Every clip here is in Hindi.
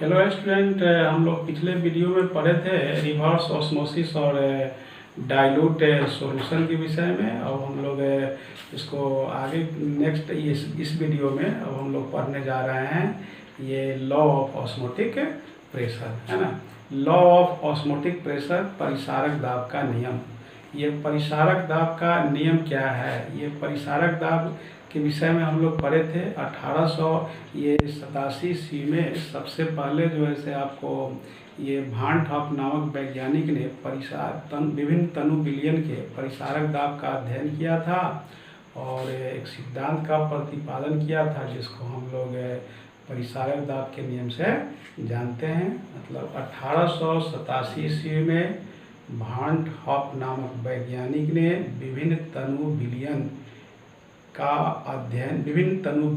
हेलो स्टूडेंट, हम लोग पिछले वीडियो में पढ़े थे रिवर्स ऑस्मोसिस और डाइल्यूट सॉल्यूशन के विषय में। अब हम लोग इसको आगे नेक्स्ट इस वीडियो में अब हम लोग पढ़ने जा रहे हैं ये लॉ ऑफ ऑस्मोटिक प्रेशर, है ना। लॉ ऑफ ऑस्मोटिक प्रेशर, परिसारक दाब का नियम। ये परिसारक दाब का नियम क्या है? ये परिसारक दाब के विषय में हम लोग पढ़े थे 1887 ईस्वी में। सबसे पहले जो है से आपको ये वान ट हॉफ नामक वैज्ञानिक ने विभिन्न तनु विलयन के परिसारक दाब का अध्ययन किया था और एक सिद्धांत का प्रतिपादन किया था जिसको हम लोग परिसारक दाब के नियम से जानते हैं। मतलब 1887 ईस्वी में वान ट हॉफ नामक वैज्ञानिक ने विभिन्न तनु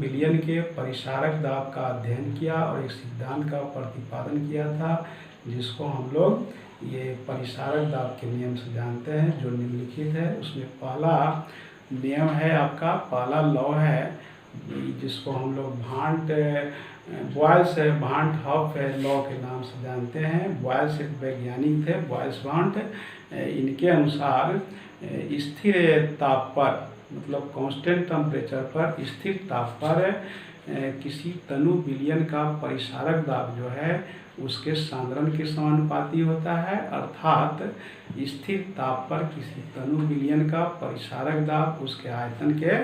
विलयन के परिसारक दाब का अध्ययन किया और एक सिद्धांत का प्रतिपादन किया था जिसको हम लोग ये परिसारक दाब के नियम से जानते हैं, जो निम्नलिखित है। उसमें पहला नियम है आपका, पहला लॉ है जिसको हम लोग बॉयल्स वान ट हॉफ लॉ के नाम से जानते हैं। बॉयल्स एक वैज्ञानिक थे, बॉयल्स वान ट। इनके अनुसार स्थिर ताप पर, मतलब कांस्टेंट टेम्परेचर पर, स्थिर ताप पर किसी तनु विलयन का परिसारक दाब जो है उसके सांद्रण के समानुपाती होता है। अर्थात स्थिर ताप पर किसी तनु विलयन का परिसारक दाब उसके आयतन के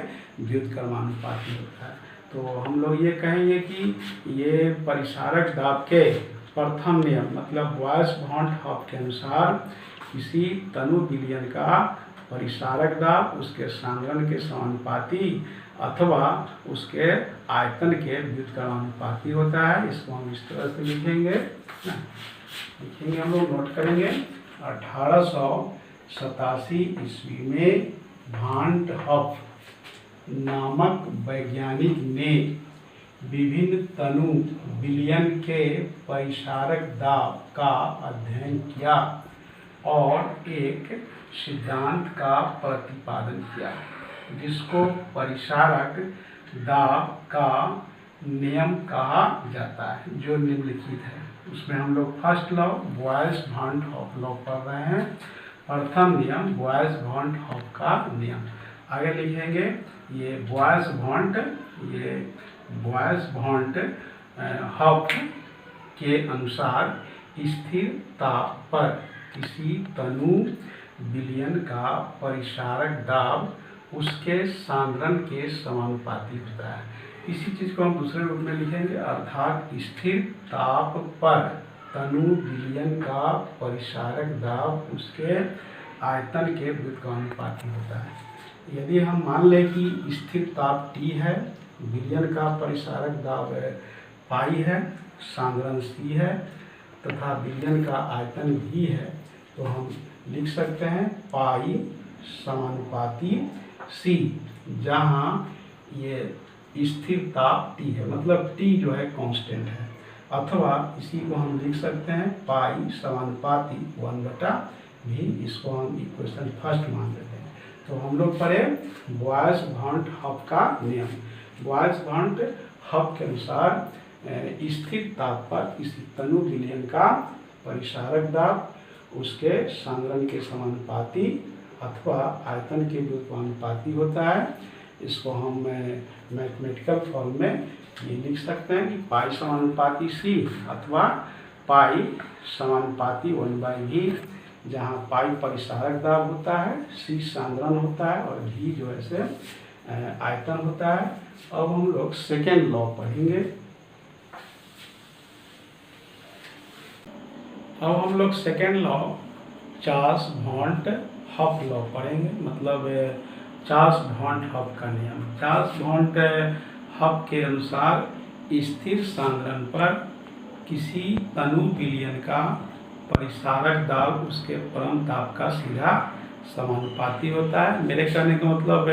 व्युत्क्रमानुपाती होता है। तो हम लोग ये कहेंगे कि ये परिसारक दाब के प्रथम नियम, मतलब बॉयल्स वान ट हॉफ के अनुसार किसी तनु विलयन का परिसारक दाब उसके सांद्रण के समानुपाती अथवा उसके आयतन के व्युत्क्रमानुपाती होता है। इसको हम इस तरह से लिखेंगे, हम लोग नोट करेंगे। 1887 ईस्वी में वान ट हॉफ नामक वैज्ञानिक ने विभिन्न तनु विलयन के परिसारक दाब का अध्ययन किया और एक सिद्धांत का प्रतिपादन किया जिसको परिसारक दाब का नियम कहा जाता है, जो निम्नलिखित है। उसमें हम लोग फर्स्ट लॉ बॉयल्स वान ट हॉफ लॉ पढ़ रहे हैं। प्रथम नियम बॉयल्स वान ट हॉफ का नियम। आगे लिखेंगे ये बॉयल्स वान ट हॉफ के अनुसार स्थिर ताप पर किसी तनु विलयन का परिसारक दाब उसके सांद्रण के समानुपाती होता है। इसी चीज़ को हम दूसरे रूप में लिखेंगे, अर्थात स्थिर ताप पर तनु विलयन का परिसारक दाब उसके आयतन के व्युत्क्रमानुपाती होता है। यदि हम मान लें कि स्थिर ताप T है, विलयन का परिसारक दाब पाई है, सांद्रण C है तथा विलयन का आयतन V है, तो हम लिख सकते हैं पाई समानुपाती C, जहाँ ये स्थिर ताप T है, मतलब T जो है कांस्टेंट है। अथवा इसी को हम लिख सकते हैं पाई समानुपाती 1/V। इसको हम इक्वेशन फर्स्ट मान लेते हैं। तो हम लोग पढ़े बॉयल्स वान ट हॉफ का नियम। बॉयल्स वान ट हॉफ के अनुसार स्थिर ताप पर किसी तनु विलयन का परिसारक दाब उसके सांद्रण के समानुपाती अथवा आयतन के व्युत्क्रमानुपाती होता है। इसको हम मैथमेटिकल फॉर्म में ये लिख सकते हैं कि पाई समानुपाती C अथवा पाई समानुपाती 1/V, जहाँ पाई परिसारक दाब होता है, C सांद्रण होता है और V जो है से आयतन होता है। अब हम लोग सेकेंड लॉ पढ़ेंगे। अब हम लोग सेकेंड लॉ चार्ल्स वान ट हॉफ लॉ पढ़ेंगे, मतलब चार्ल्स वान ट हॉफ का नियम। चार्ल्स वान ट हॉफ के अनुसार स्थिर सांद्रण पर किसी तनु विलयन का परिसारक दाब उसके परम ताप का सीधा समानुपाती होता है। मेरे कहने का मतलब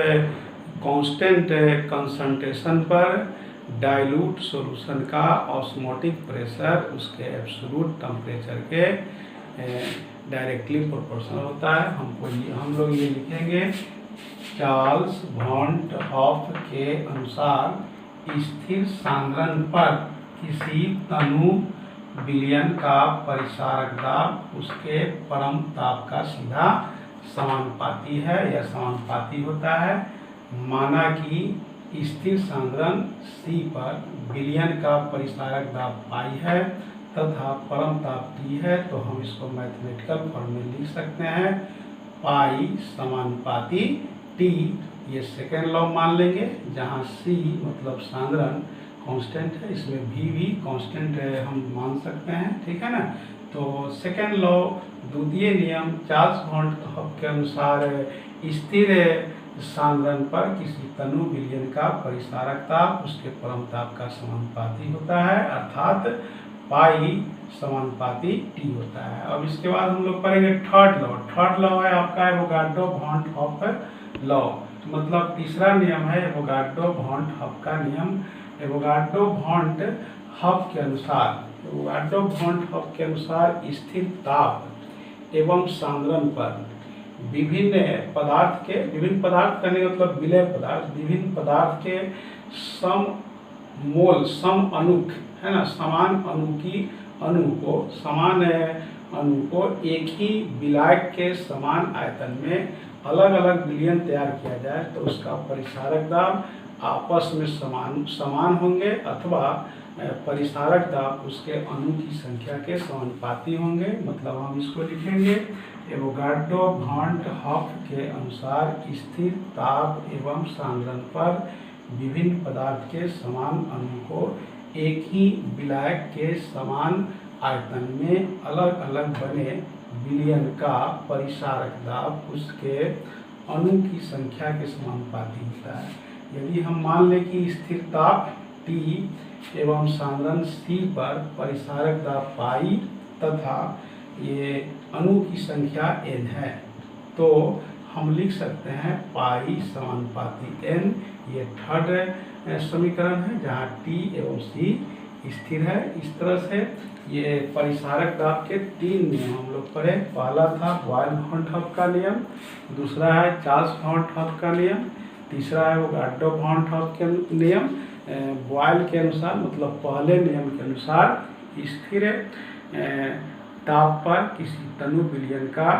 कांस्टेंट कंसंट्रेशन पर डाइल्यूट सॉल्यूशन का ऑस्मोटिक प्रेशर उसके एब्सोल्यूट टेम्परेचर के डायरेक्टली प्रोपोर्शनल होता है। हम लोग ये लिखेंगे चार्ल्स वान ट हॉफ के अनुसार स्थिर सांद्रण पर किसी तनु विलयन का परिसारक दाब उसके परम ताप का सीधा समानुपाती है या समानुपाती होता है। माना कि स्थिर सांद्रण C पर विलयन का परिसारक दाब पाई है तथा परम ताप T है, तो हम इसको मैथमेटिकल फॉर्म में लिख सकते हैं पाई समानुपाती T। ये सेकेंड लॉ मान लेंगे, जहाँ C मतलब सांद्रण कांस्टेंट है, इसमें V भी कांस्टेंट हम मान सकते हैं, ठीक है ना। तो सेकेंड लॉ द्वितीय नियम चार्ल्स वॉन हॉफ के अनुसार स्थिर सांद्रण पर किसी तनु विलयन का परिसारक ताप उसके परम ताप का समानुपाती होता है, अर्थात पाई समानुपाती T होता है। अब इसके बाद हम लोग पढ़ेंगे थर्ड लॉ। थर्ड लॉ है आपका एवोगाड्रो वॉन हॉफ लॉ, मतलब तीसरा नियम है एवोगाड्रो वॉन हॉफ का नियम। एवोगाड्रो वॉन हॉफ के अनुसार स्थिर ताप एवं सांद्रण पर विभिन्न पदार्थ करने का मतलब विलय पदार्थ, विभिन्न पदार्थ के सम अनुक है ना, समान अणु को एक ही विलायक के समान आयतन में अलग अलग विलयन तैयार किया जाए तो उसका परिसारक दाब आपस में समान होंगे अथवा परिसारक दाब उसके अणु की संख्या के समानुपाती होंगे। मतलब हम इसको लिखेंगे एवोगाड्रो वॉन हॉफ के अनुसार स्थिर ताप एवं सांद्रण पर विभिन्न पदार्थ के समान अणु को एक ही विलायक के समान आयतन में अलग अलग बने विलयन का परिसारक दाब उसके अणु की संख्या के समानुपाती होता है। यदि हम मान लें कि स्थिर ताप T एवं सांद्रण C पर परिसारक दाब पाई तथा ये अणु की संख्या N है, तो हम लिख सकते हैं पाई समानुपाती N। ये थर्ड समीकरण है जहाँ T एवं C स्थिर है। इस तरह से ये परिसारक दाब के तीन नियम हम लोग पढ़े। पहला था बॉयल-वॉन हॉफ का नियम, दूसरा है चार्ल्स वॉन हॉफ का नियम, तीसरा है एवोगाड्रो वॉन हॉफ के नियम। बॉयल के अनुसार मतलब पहले नियम के अनुसार स्थिर ताप पर किसी तनु विलयन का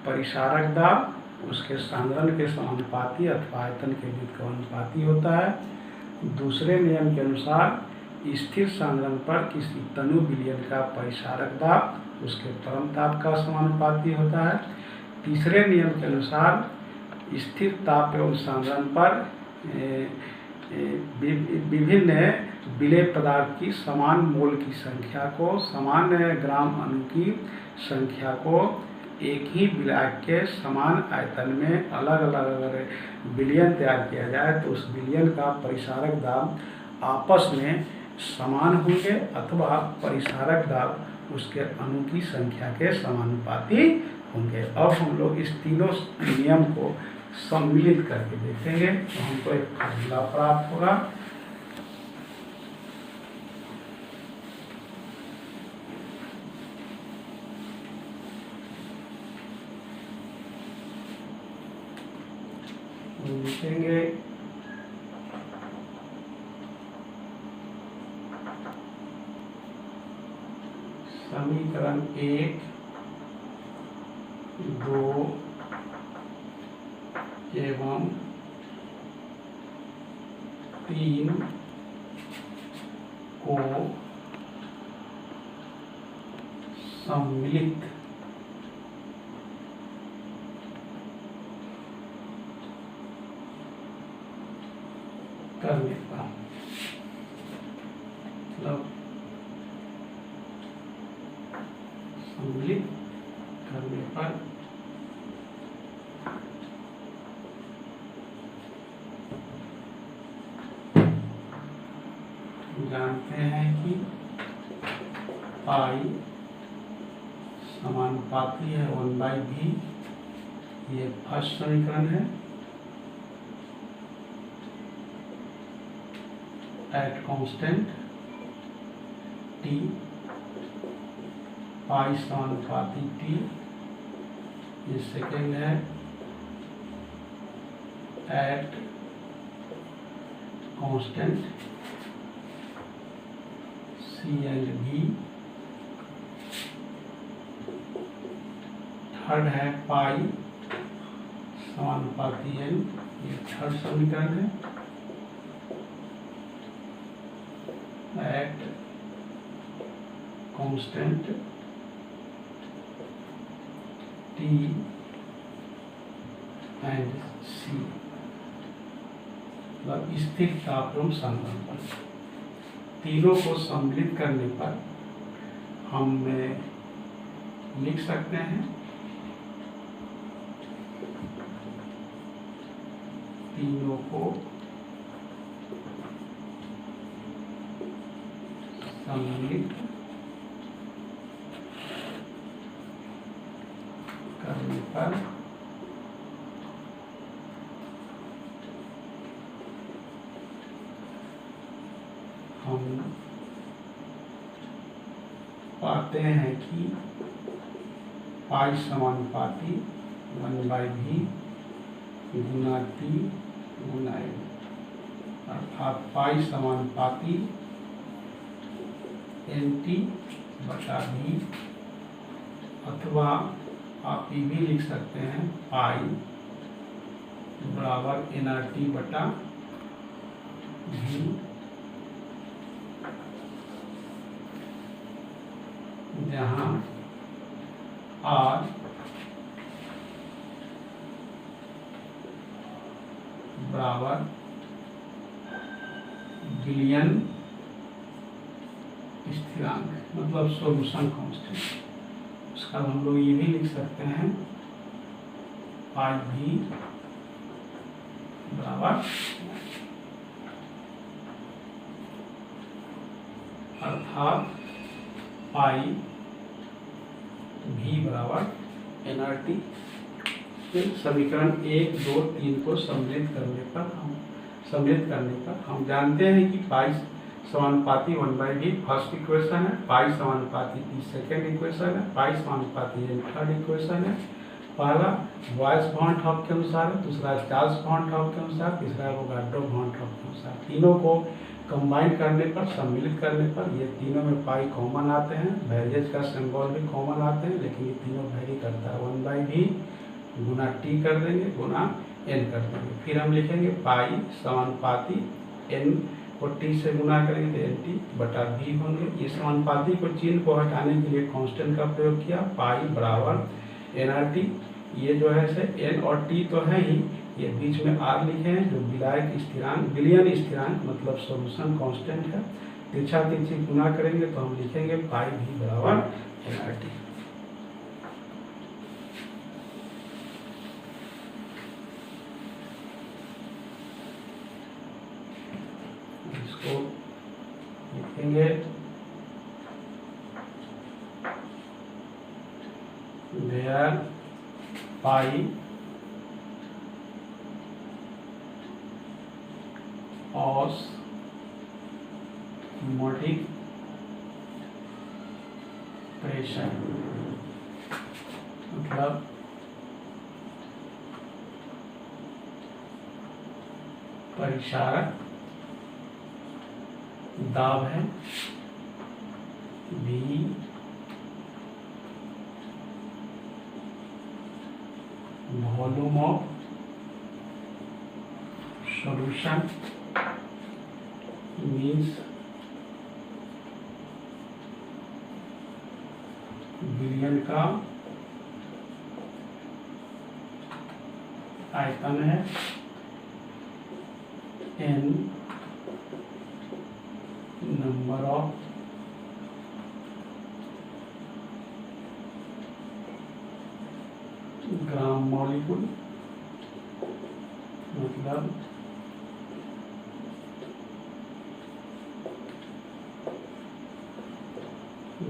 परिसारक दाब उसके सांद्रण के समानुपाती अथवा आयतन के व्युत्क्रमानुपाती होता है। दूसरे नियम के अनुसार स्थिर सांद्रण पर किसी तनु विलयन का परिसारक दाब उसके परम ताप का समानुपाती होता है। तीसरे नियम के अनुसार स्थिर ताप एवं सांद्रण पर विभिन्न विलय पदार्थ की समान मोल की संख्या को, समान ग्राम अणु की संख्या को एक ही विलायक के समान आयतन में अलग अलग अगर विलयन तैयार किया जाए तो उस विलयन का परिसारक दाब आपस में समान होंगे अथवा परिसारक दाब उसके अणु की संख्या के समानुपाती होंगे। अब हम लोग इस तीनों नियम को सम्मिलित करके देखेंगे तो हमको एक फार्मूला प्राप्त होगा। लिखेंगे समीकरण 1, 2 एवं 3 को सम्मिलित करने का मतलब सम्मिलित करने पर जानते हैं कि पाई समानुपाती है 1/v। ये फर्स्ट समीकरण है। एट कांस्टेंट T पाई समानुपाती T। ये सेकेंड है at constant C and V third है पाई समानुपाती n, ये थर्ड समीकरण है। At constant t and c, मतलब स्थिर ताप एवं संघनन, तीनों को सम्मिलित करने पर हम लिख सकते हैं तीनों को सम्मिलित करने पर हम पाते हैं कि पाई समानुपाती 1/v गुना t गुना n, अर्थात पाई समानुपाती nt बटा v, अथवा आप ये भी लिख सकते हैं पाई बराबर nRT बटा v, जहाँ R बराबर बिलियन स्थिरांक, मतलब सॉल्यूशन कांस्टेंट। उसका हम लोग ये भी लिख सकते हैं पाई भी बराबर, अर्थात पाई भी बराबर nRT। समीकरण 1, 2, 3 को सम्मिलित करने पर हम जानते हैं कि पाई समानुपाती 1/v फर्स्ट इक्वेशन है, पाई समानुपाती t सेकेंड इक्वेशन है, पाई समानुपाती n थर्ड इक्वेशन है। पहला बॉयस वॉन हॉफ के अनुसार है, दूसरा चार्ल्स वॉन हॉफ के अनुसार, तीसरा एवोगाड्रो वॉन हॉफ के अनुसार। तीनों को कंबाइन करने पर, सम्मिलित करने पर ये तीनों में पाई कॉमन आते हैं, वेरिएज का सिंबल भी कॉमन आते हैं, लेकिन ये तीनों वेरी करता है। 1/v गुना t कर देंगे गुना n कर देंगे, फिर हम लिखेंगे पाई समानुपाती n को t से गुना करेंगे तो nt बटा v होंगे। ये समानुपाती को चिन्ह को हटाने के लिए कांस्टेंट का प्रयोग किया, पाई बराबर nRT। ये जो है से n और t तो है ही, ये बीच में r लिखे हैं जो विलायक स्थिरांक, बिलियन स्थिरांक मतलब सॉल्यूशन कांस्टेंट है। तिरछा तिरछी गुना करेंगे तो हम लिखेंगे पाई भी बराबर nRT। इसको लिखेंगे where pi osmotic pressure, मतलब परिचारक दाब है, v volume of solution means billion का आयतन है, n number of gram molecule, मतलब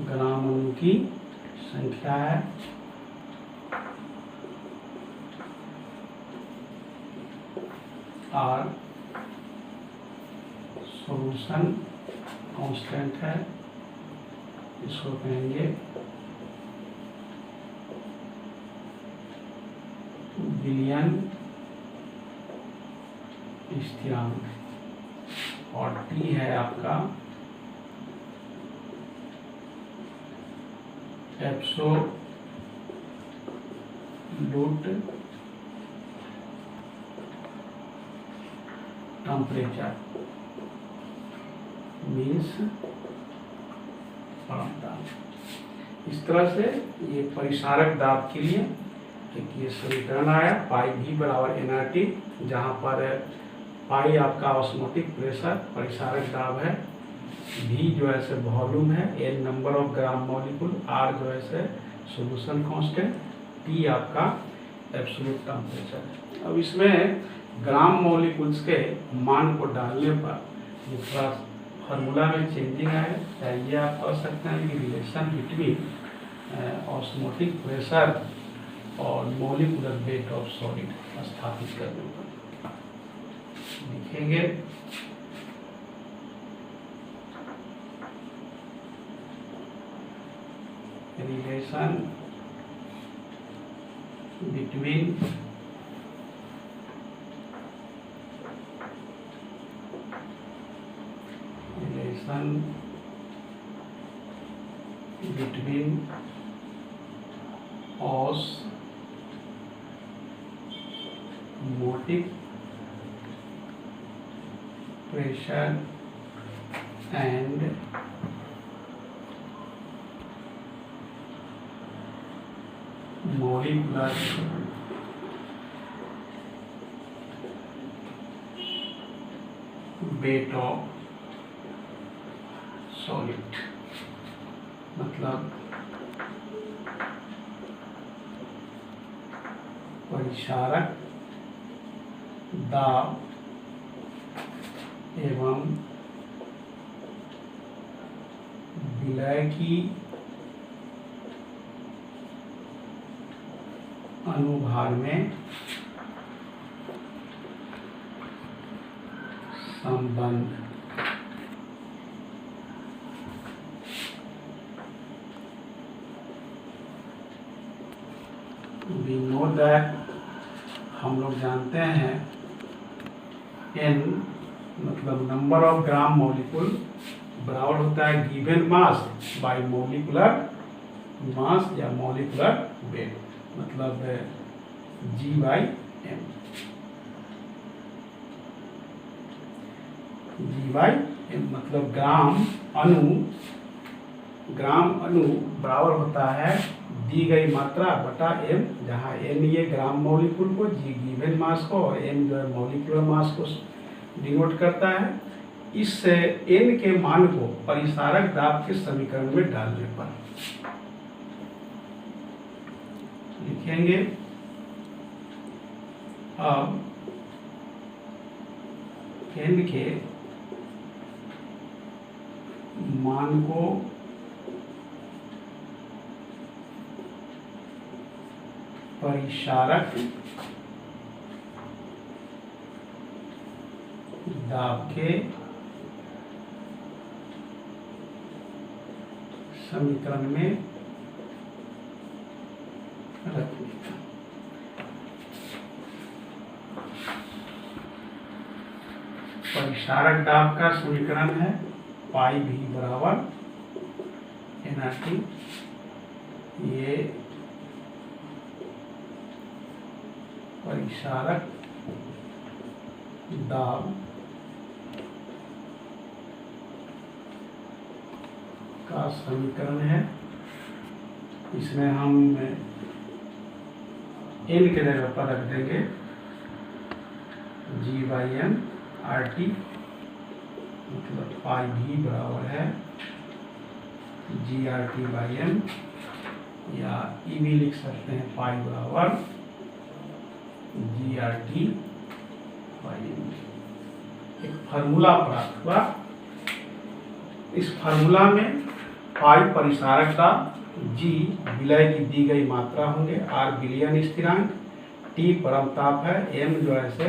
ग्राम अणु की संख्या है। R सॉल्यूशन कांस्टेंट है, इसको कहेंगे बिलियन स्थिरांक, और T है आपका एब्सोल्यूट टेम्परेचर मीन्स परम दाब। इस तरह से ये परिसारक दाब के लिए एक ये समीकरण आया, पाई भी बराबर nRT, जहाँ पर पाई आपका ऑस्मोटिक प्रेशर परिसारक दाब है, भी जो है से वॉल्यूम है, n number of gram molecule, r जो है से सोल्यूशन कांस्टेंट, T आपका एब्सोल्यूट टेम्परेचर है। अब इसमें ग्राम मॉलिक्यूल्स के मान को डालने पर ये थोड़ा फार्मूला में चेंजिंग आए, चाहिए आप कह सकते हैं कि रिलेशन बिटवीन ऑस्मोटिक प्रेशर और मॉलिक्यूलर वेट ऑफ सॉलिड स्थापित करने पर लिखेंगे relation between osmotic pressure and molecular weight of solid. मतलब परिसारक दाब एवं विलय की अनुभार में संबंध। We know that, हम लोग जानते हैं n मतलब नंबर ऑफ ग्राम मॉलिक्यूल बराबर होता है given mass by molecular mass या मॉलिक्यूलर वेट, मतलब G/m। G/m मतलब ग्राम अणु बराबर होता है दी गई मात्रा बटा m, जहाँ n ये ग्राम मॉलिक्यूल को, g गिवन मास को और m जो है मॉलिक्यूलर मास को डिनोट करता है। इस n के मान को परिसारक दाब के समीकरण में डालने पर लिखेंगे। अब n के मान को परिसारक दाब के समीकरण में रखने का। परिसारक दाब का समीकरण है पाई भी बराबर nRT। ये परिसारक दाब का समीकरण है। इसमें हम n के जगह पर रख देंगे G/m RT, मतलब पाई भी बराबर है GRT/m, या ई भी लिख सकते हैं पाई बराबर GRT/m। एक फार्मूला प्राप्त हुआ। इस फार्मूला में पाई परिसारक दाब, G विलय की दी गई मात्रा होंगे, R विलयन स्थिरांक, T परम ताप है, M जो है से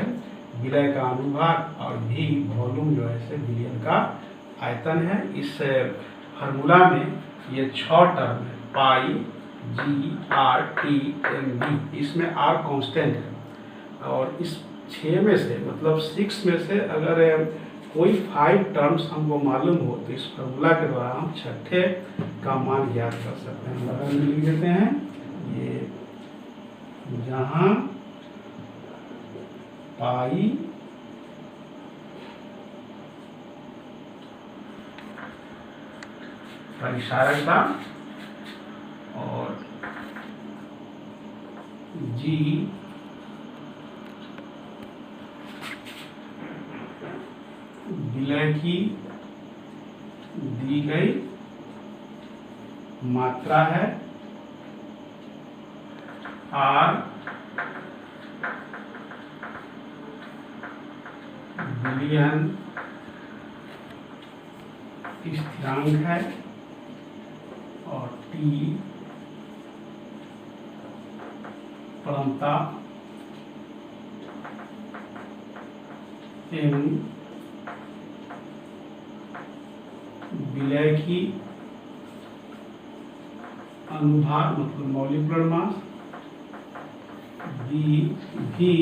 विलय का अनुभाग और V वॉल्यूम जो है से विलयन का आयतन है। इस फार्मूला में ये 6 टर्म है, पाई GRT/mv, इसमें R कांस्टेंट है। और इस 6 में से मतलब 6 में से अगर कोई 5 टर्म्स हमको मालूम हो तो इस फार्मूला के द्वारा हम छठे का मान ज्ञात कर सकते हैं। अगर लिख देते हैं ये जहाँ पाई परिसारक दाब और जी विलय की दी गई मात्रा है, आर विलयन स्थिरांक है और टी परमता एम विलय की अनुभार मतलब मॉलिक्यूलर मास, बी भी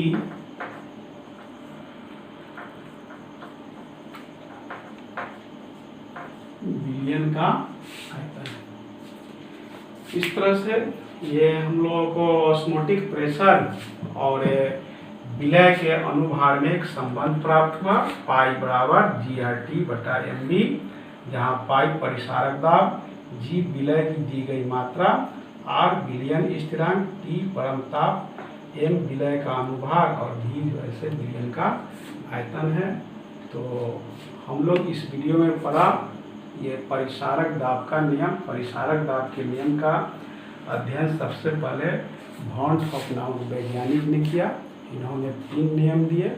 विलयन का आयतन है। इस तरह से ये हम लोगों को ऑस्मोटिक प्रेशर और विलय के अनुभार में एक संबंध प्राप्त हुआ, पाई बराबर GRT बटा MB, जहाँ पाई परिसारक दाब, जी विलय की दी गई मात्रा, आर विलयन स्थिरांक, टी परमताप, एम विलय का अनुभार और भी जो है विलयन का आयतन है। तो हम लोग इस वीडियो में पढ़ा ये परिसारक दाब का नियम। परिसारक दाब के नियम का अध्ययन सबसे पहले वॉन हॉफ नामक वैज्ञानिक ने किया। इन्होंने 3 नियम दिए,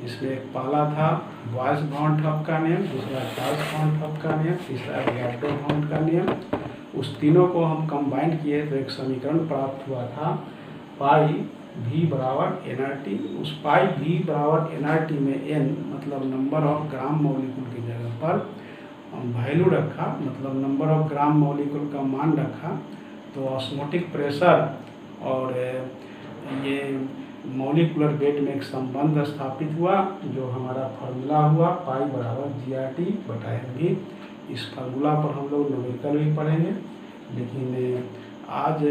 इसमें एक पहला था बॉयस वॉन हॉफ का नियम, दूसरा चार्ल्स वॉन हॉफ का नियम, तीसरा गैल्टो वॉन का नियम। उस तीनों को हम कंबाइन किए तो एक समीकरण प्राप्त हुआ था, पाई भी बराबर एनआरटी। उस पाई भी बराबर एनआरटी में एन मतलब नंबर ऑफ ग्राम मॉलिक्यूल की जगह पर वैल्यू रखा, मतलब नंबर ऑफ ग्राम मॉलिक्यूल का मान रखा, तो ऑस्मोटिक प्रेशर और ये मॉलिक्यूलर वेट में एक संबंध स्थापित हुआ, जो हमारा फार्मूला हुआ पाई बराबर GRT बटा MB। इस फार्मूला पर हम लोग न्यूमेरिकल भी पढ़ेंगे, लेकिन आज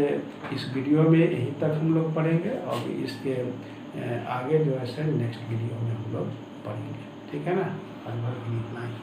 इस वीडियो में यहीं तक हम लोग पढ़ेंगे और इसके आगे जो है नेक्स्ट वीडियो में हम लोग पढ़ेंगे। ठीक है ना, आज भर इतना ही।